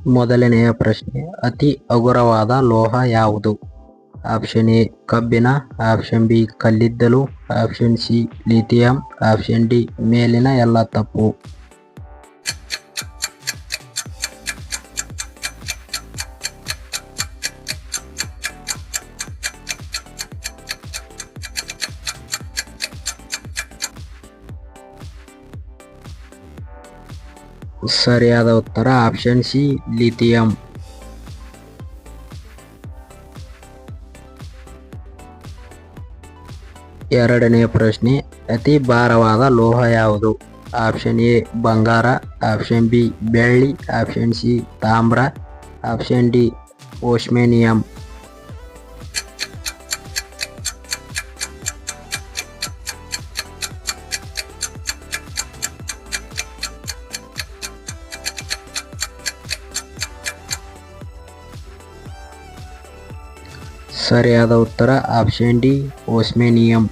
ಮೊದಲನೆಯ ಪ್ರಶ್ನೆ, ಅತಿ ಹಗುರವಾದ ಲೋಹ ಯಾವುದು? ಆಪ್ಷನ್ ಎ ಕಬ್ಬಿಣ, ಆಪ್ಷನ್ ಬಿ ಕಲ್ಲಿದ್ದಲು, option C lithium, option D ಮೇಲಿನ ಎಲ್ಲ ತಪ್ಪು. ಸರಿಯಾದ ಉತ್ತರ ಆಪ್ಷನ್ ಸಿ ಲಿಥಿಯಂ. ಎರಡನೆಯ ಪ್ರಶ್ನೆ, ಅತಿ ಭಾರವಾದ ಲೋಹ ಯಾವುದು? ಆಪ್ಷನ್ ಎ ಬಂಗಾರ, ಆಪ್ಷನ್ ಬಿ ಬೆಳ್ಳಿ, ಆಪ್ಷನ್ ಸಿ ತಾಮ್ರ, ಆಪ್ಷನ್ ಡಿ ಓಸ್ಮೇನಿಯಂ. ಸರಿಯಾದ ಉತ್ತರ ಆಪ್ಷನ್ ಡಿ ಓಸ್ಮೇನಿಯಂ.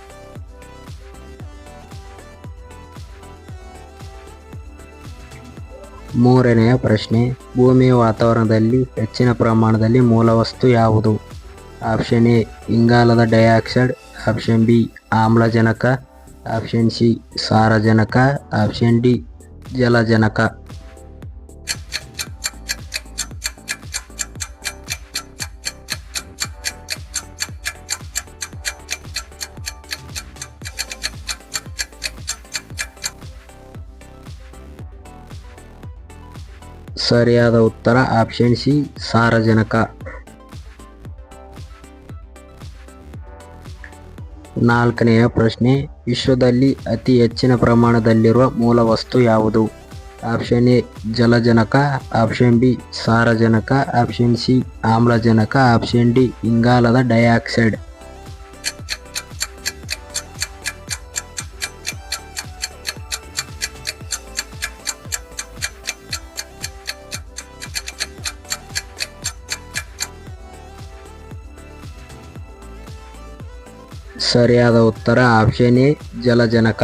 ಮೂರನೆಯ ಪ್ರಶ್ನೆ, ಭೂಮಿಯ ವಾತಾವರಣದಲ್ಲಿ ಹೆಚ್ಚಿನ ಪ್ರಮಾಣದಲ್ಲಿ ಮೂಲವಸ್ತು ಯಾವುದು? ಆಪ್ಷನ್ ಎ ಇಂಗಾಲದ ಡೈಆಕ್ಸೈಡ್, ಆಪ್ಷನ್ ಬಿ ಆಮ್ಲಜನಕ, ಆಪ್ಷನ್ ಸಿ ಸಾರಜನಕ, ಆಪ್ಷನ್ ಡಿ ಜಲಜನಕ. ಸರಿಯಾದ ಉತ್ತರ ಆಪ್ಷನ್ ಸಿ ಸಾರಜನಕ. ನಾಲ್ಕನೆಯ ಪ್ರಶ್ನೆ, ವಿಶ್ವದಲ್ಲಿ ಅತಿ ಹೆಚ್ಚಿನ ಪ್ರಮಾಣದಲ್ಲಿರುವ ಮೂಲವಸ್ತು ಯಾವುದು? ಆಪ್ಷನ್ ಎ ಜಲಜನಕ, ಆಪ್ಷನ್ ಬಿ ಸಾರಜನಕ, ಆಪ್ಷನ್ ಸಿ ಆಮ್ಲಜನಕ, ಆಪ್ಷನ್ ಡಿ ಇಂಗಾಲದ ಡೈಆಕ್ಸೈಡ್. ಸರಿಯಾದ ಉತ್ತರ ಆಪ್ಷನ್ ಎ ಜಲಜನಕ.